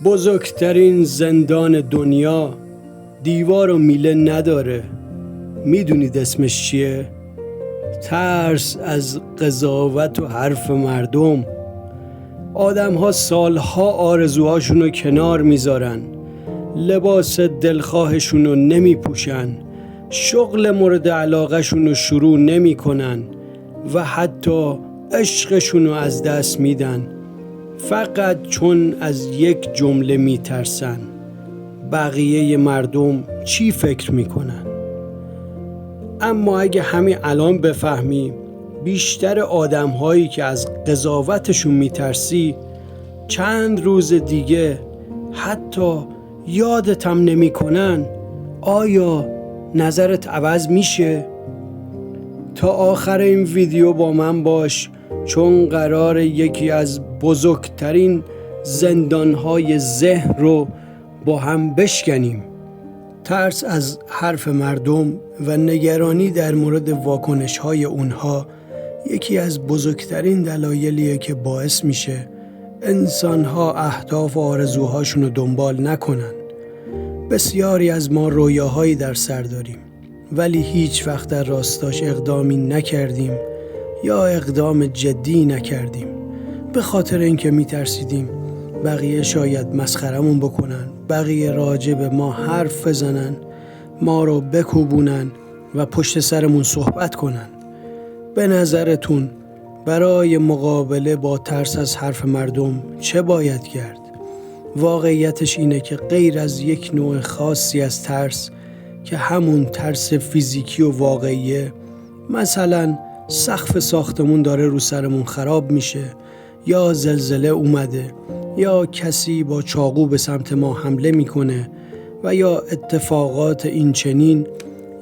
بزرگترین زندان دنیا دیوار و میله نداره. میدونید اسمش چیه؟ ترس از قضاوت و حرف مردم. آدم ها سالها آرزوهاشون رو کنار میذارن، لباس دلخواهشون رو نمیپوشن، شغل مورد علاقهشون رو شروع نمی کنن و حتی عشقشون رو از دست میدن، فقط چون از یک جمله میترسن: بقیه مردم چی فکر میکنن؟ اما اگه همین الان بفهمی بیشتر آدم هایی که از قضاوتشون میترسی چند روز دیگه حتی یادت هم نمی کنن، آیا نظرت عوض میشه؟ تا آخر این ویدیو با من باش، چون قرار یکی از بزرگترین زندانهای ذهن رو با هم بشکنیم. ترس از حرف مردم و نگرانی در مورد واکنش‌های اونها یکی از بزرگترین دلایلیه که باعث میشه انسان‌ها اهداف و آرزوهاشون رو دنبال نکنن. بسیاری از ما رویاهایی در سر داریم، ولی هیچ وقت در راستاش اقدامی نکردیم یا اقدام جدی نکردیم، به خاطر اینکه میترسیدیم بقیه شاید مسخرمون بکنن، بقیه راجع به ما حرف بزنن، ما رو بکوبونن و پشت سرمون صحبت کنن. به نظرتون برای مقابله با ترس از حرف مردم چه باید کرد؟ واقعیتش اینه که غیر از یک نوع خاصی از ترس که همون ترس فیزیکی و واقعیه، مثلا سقف ساختمون داره رو سرمون خراب میشه، یا زلزله اومده، یا کسی با چاقو به سمت ما حمله میکنه و یا اتفاقات این چنین،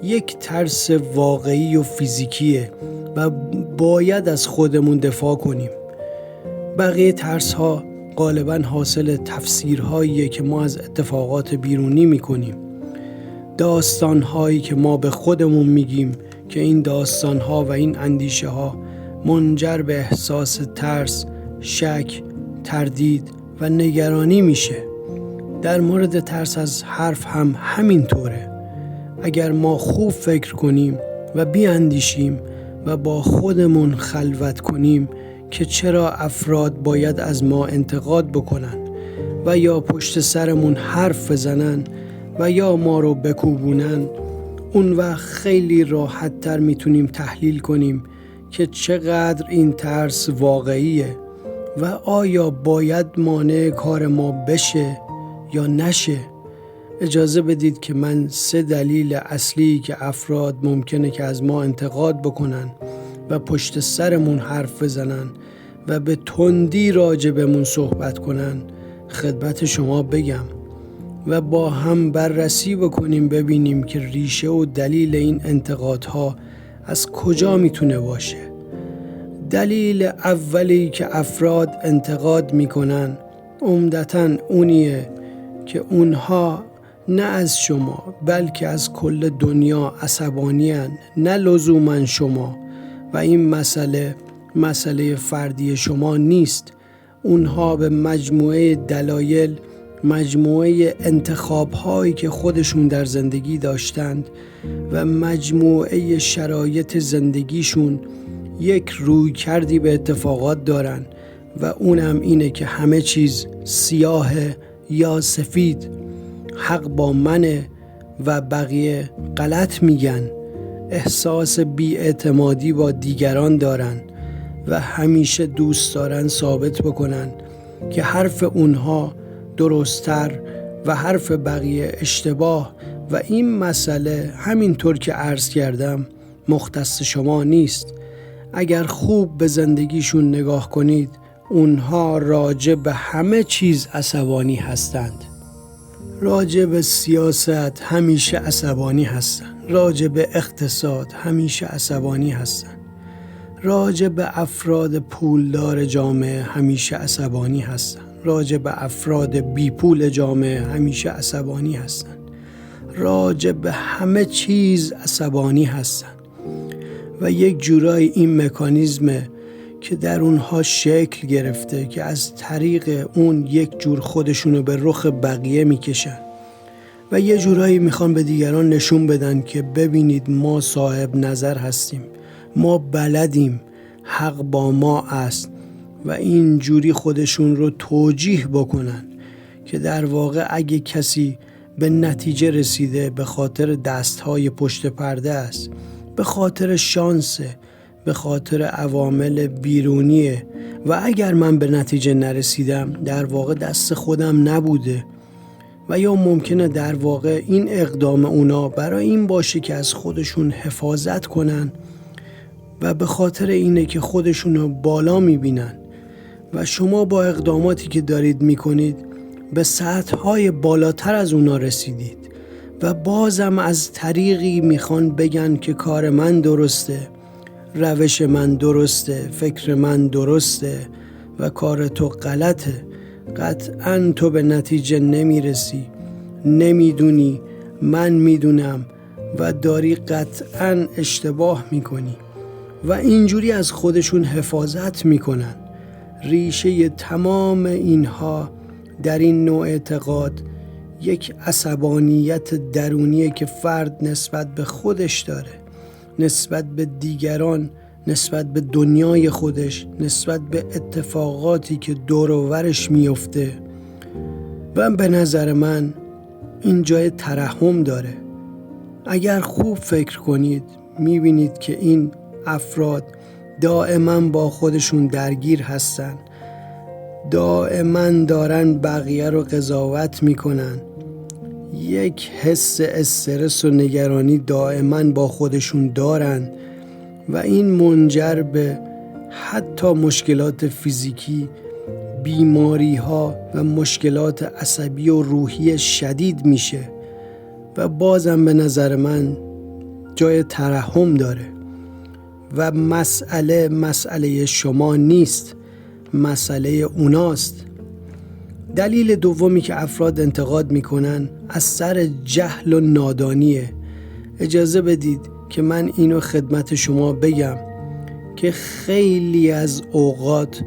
یک ترس واقعی و فیزیکیه و باید از خودمون دفاع کنیم. بقیه ترس ها غالباً حاصل تفسیرهاییه که ما از اتفاقات بیرونی میکنیم، داستانهایی که ما به خودمون میگیم که این داستانها و این اندیشه ها منجر به احساس ترس، شک، تردید و نگرانی میشه. در مورد ترس از حرف هم همینطوره. اگر ما خوب فکر کنیم و بیاندیشیم و با خودمون خلوت کنیم که چرا افراد باید از ما انتقاد بکنن و یا پشت سرمون حرف بزنن و یا ما رو بکوبونن، اون وقت خیلی راحت تر میتونیم تحلیل کنیم که چقدر این ترس واقعیه و آیا باید مانع کار ما بشه یا نشه. اجازه بدید که من 3 دلیل اصلی که افراد ممکنه که از ما انتقاد بکنن و پشت سرمون حرف بزنن و به تندی راجبمون صحبت کنن خدمت شما بگم و با هم بررسی بکنیم، ببینیم که ریشه و دلیل این انتقادها از کجا میتونه باشه. دلیل اولی که افراد انتقاد میکنن عمدتاً اونیه که اونها نه از شما بلکه از کل دنیا عصبانی‌اند، نه لزوماً شما، و این مسئله فردی شما نیست. اونها به مجموعه دلایل، مجموعه انتخاب‌هایی که خودشون در زندگی داشتند و مجموعه شرایط زندگیشون یک روی کردی به اتفاقات دارن و اونم اینه که همه چیز سیاه یا سفید، حق با منه و بقیه غلط میگن، احساس بی‌اعتمادی با دیگران دارن و همیشه دوست دارن ثابت بکنن که حرف اونها درست‌تر و حرف بقیه اشتباه و این مسئله همینطور که عرض کردم مختص شما نیست. اگر خوب به زندگیشون نگاه کنید، اونها راجع به همه چیز عصبانی هستند. راجع به سیاست همیشه عصبانی هستند، راجع به اقتصاد همیشه عصبانی هستند، راجع به افراد پولدار جامعه همیشه عصبانی هستند، راجع به افراد بی پول جامعه همیشه عصبانی هستند، راجع به همه چیز عصبانی هستند. و یک جورایی این مکانیزمه که در اونها شکل گرفته که از طریق اون یک جور خودشونو به رخ بقیه میکشن و یه جورایی میخوان به دیگران نشون بدن که ببینید ما صاحب نظر هستیم، ما بلدیم، حق با ما است و این جوری خودشون رو توجیه بکنن که در واقع اگه کسی به نتیجه رسیده به خاطر دستهای پشت پرده است، به خاطر شانسه، به خاطر عوامل بیرونیه و اگر من به نتیجه نرسیدم در واقع دست خودم نبوده و یا ممکنه در واقع این اقدام اونا برای این باشه که از خودشون حفاظت کنن و به خاطر اینه که خودشونو بالا میبینن و شما با اقداماتی که دارید میکنید به سطح‌های بالاتر از اونا رسیدید و بازم از طریقی میخوان بگن که کار من درسته، روش من درسته، فکر من درسته و کار تو غلطه. قطعاً تو به نتیجه نمیرسی، نمیدونی، من میدونم و داری قطعاً اشتباه میکنی و اینجوری از خودشون حفاظت میکنن. ریشه تمام اینها در این نوع اعتقاد یک عصبانیت درونیه که فرد نسبت به خودش داره، نسبت به دیگران، نسبت به دنیای خودش، نسبت به اتفاقاتی که دور و برش میفته و به نظر من این جای ترحم داره. اگر خوب فکر کنید میبینید که این افراد دائما با خودشون درگیر هستن، دائما دارن بقیه رو قضاوت میکنن، یک حس استرس و نگرانی دائما با خودشون دارن و این منجر به حتی مشکلات فیزیکی، بیماری ها و مشکلات عصبی و روحی شدید میشه و بازم به نظر من جای ترحم داره و مسئله شما نیست، مسئله اوناست. دلیل دومی که افراد انتقاد میکنن از سر جهل و نادانیه. اجازه بدید که من اینو خدمت شما بگم که خیلی از اوقات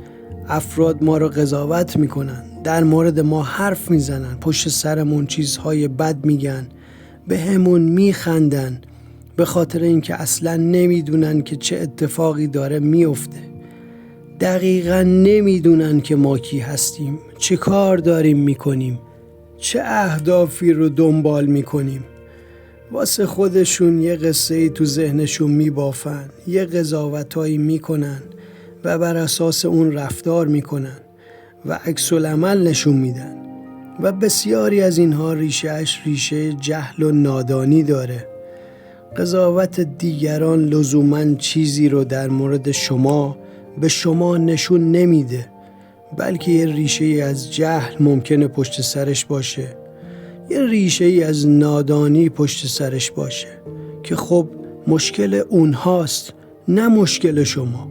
افراد ما رو قضاوت میکنن، در مورد ما حرف میزنن، پشت سرمون چیزهای بد میگن، به همون میخندن به خاطر اینکه اصلا نمیدونن که چه اتفاقی داره میفته. دقیقا نمیدونن که ما کی هستیم، چه کار داریم میکنیم، چه اهدافی رو دنبال میکنیم. واسه خودشون یه قصه‌ای تو ذهنشون میبافن، یه قضاوتایی میکنن و بر اساس اون رفتار میکنن و عکس العمل نشون میدن و بسیاری از اینها ریشه جهل و نادانی داره. قضاوت دیگران لزوماً چیزی رو در مورد شما به شما نشون نمیده، بلکه یه ریشه از جهل ممکنه پشت سرش باشه، یه ریشه از نادانی پشت سرش باشه که خب مشکل اونهاست نه مشکل شما.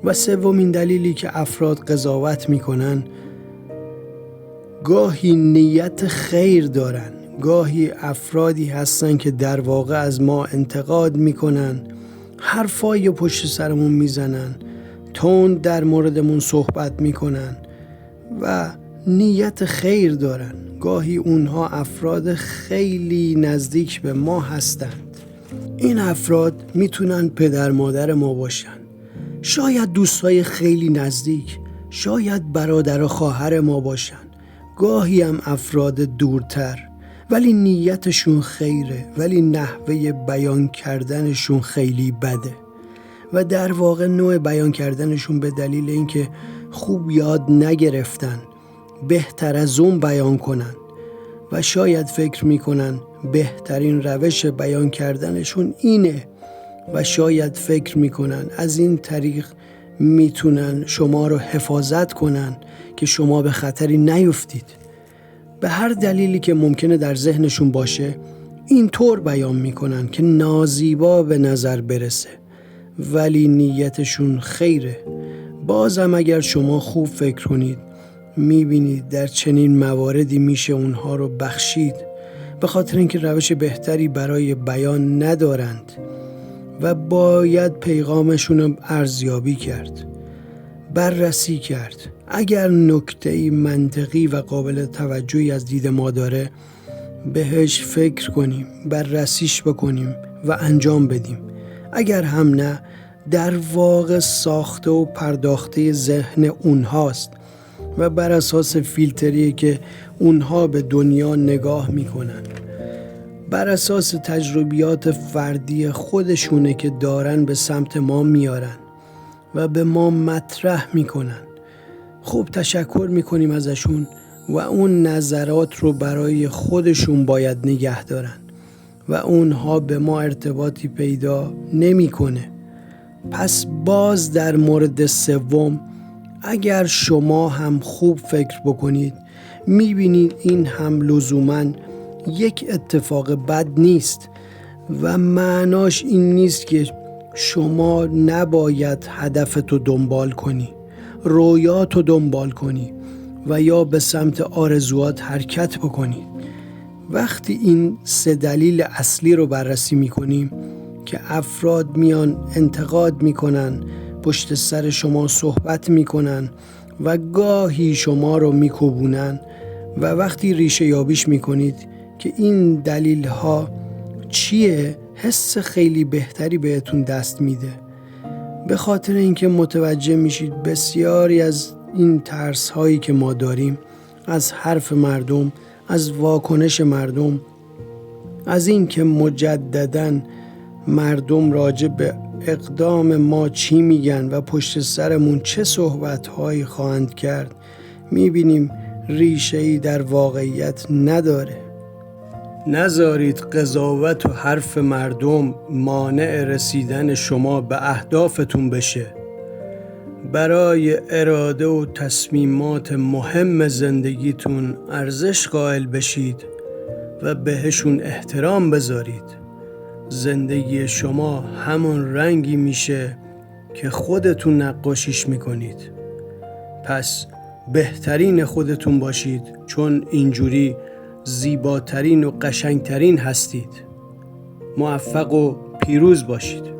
و سومین دلیلی که افراد قضاوت میکنن، گاهی نیت خیر دارن، گاهی افرادی هستن که در واقع از ما انتقاد میکنن، حرفای پشت سرمون میزنن، تند در موردمون صحبت میکنن و نیت خیر دارن. گاهی اونها افراد خیلی نزدیک به ما هستند. این افراد میتونن پدر مادر ما باشن، شاید دوستای خیلی نزدیک، شاید برادر و خواهر ما باشن، گاهی هم افراد دورتر، ولی نیتشون خیره، ولی نحوه بیان کردنشون خیلی بده و در واقع نوع بیان کردنشون به دلیل اینکه خوب یاد نگرفتن بهتر از اون بیان کنن و شاید فکر میکنن بهترین روش بیان کردنشون اینه و شاید فکر میکنن از این طریق میتونن شما رو حفاظت کنن که شما به خطری نیفتید. به هر دلیلی که ممکنه در ذهنشون باشه این طور بیان میکنن که نازیبا به نظر برسه، ولی نیتشون خیره. بازم اگر شما خوب فکر کنید میبینید در چنین مواردی میشه اونها رو بخشید، به خاطر اینکه روش بهتری برای بیان ندارند و باید پیغامشون رو ارزیابی کرد. بررسی کرد. اگر نکته‌ای منطقی و قابل توجهی از دید ما داره، بهش فکر کنیم، بررسیش بکنیم و انجام بدیم. اگر هم نه، در واقع ساخته و پرداخته ذهن اونهاست و بر اساس فیلتری که اونها به دنیا نگاه میکنن، بر اساس تجربیات فردی خودشونه که دارن به سمت ما میارن و به ما مطرح میکنن. خوب تشکر میکنیم ازشون و اون نظرات رو برای خودشون باید نگه دارن و اونها به ما ارتباطی پیدا نمیکنه. پس باز در مورد سوم، اگر شما هم خوب فکر بکنید، میبینید این هم لزوماً یک اتفاق بد نیست و معناش این نیست که شما نباید هدفتو دنبال کنی، رویاتو دنبال کنی و یا به سمت آرزوات حرکت بکنی. وقتی این 3 دلیل اصلی رو بررسی میکنیم که افراد میان انتقاد میکنن، پشت سر شما صحبت میکنن و گاهی شما رو میکوبونن و وقتی ریشه یابیش میکنید که این دلیل ها چیه، حس خیلی بهتری بهتون دست میده. به خاطر اینکه متوجه میشید بسیاری از این ترس هایی که ما داریم از حرف مردم، از واکنش مردم، از این که مجدداً مردم راجع به اقدام ما چی میگن و پشت سرمون چه صحبت هایی خواهند کرد، میبینیم ریشه‌ای در واقعیت نداره. نذارید قضاوت و حرف مردم مانع رسیدن شما به اهدافتون بشه. برای اراده و تصمیمات مهم زندگیتون ارزش قائل بشید و بهشون احترام بذارید. زندگی شما همون رنگی میشه که خودتون نقاشیش میکنید. پس بهترین خودتون باشید، چون اینجوری زیباترین و قشنگترین هستید. موفق و پیروز باشید.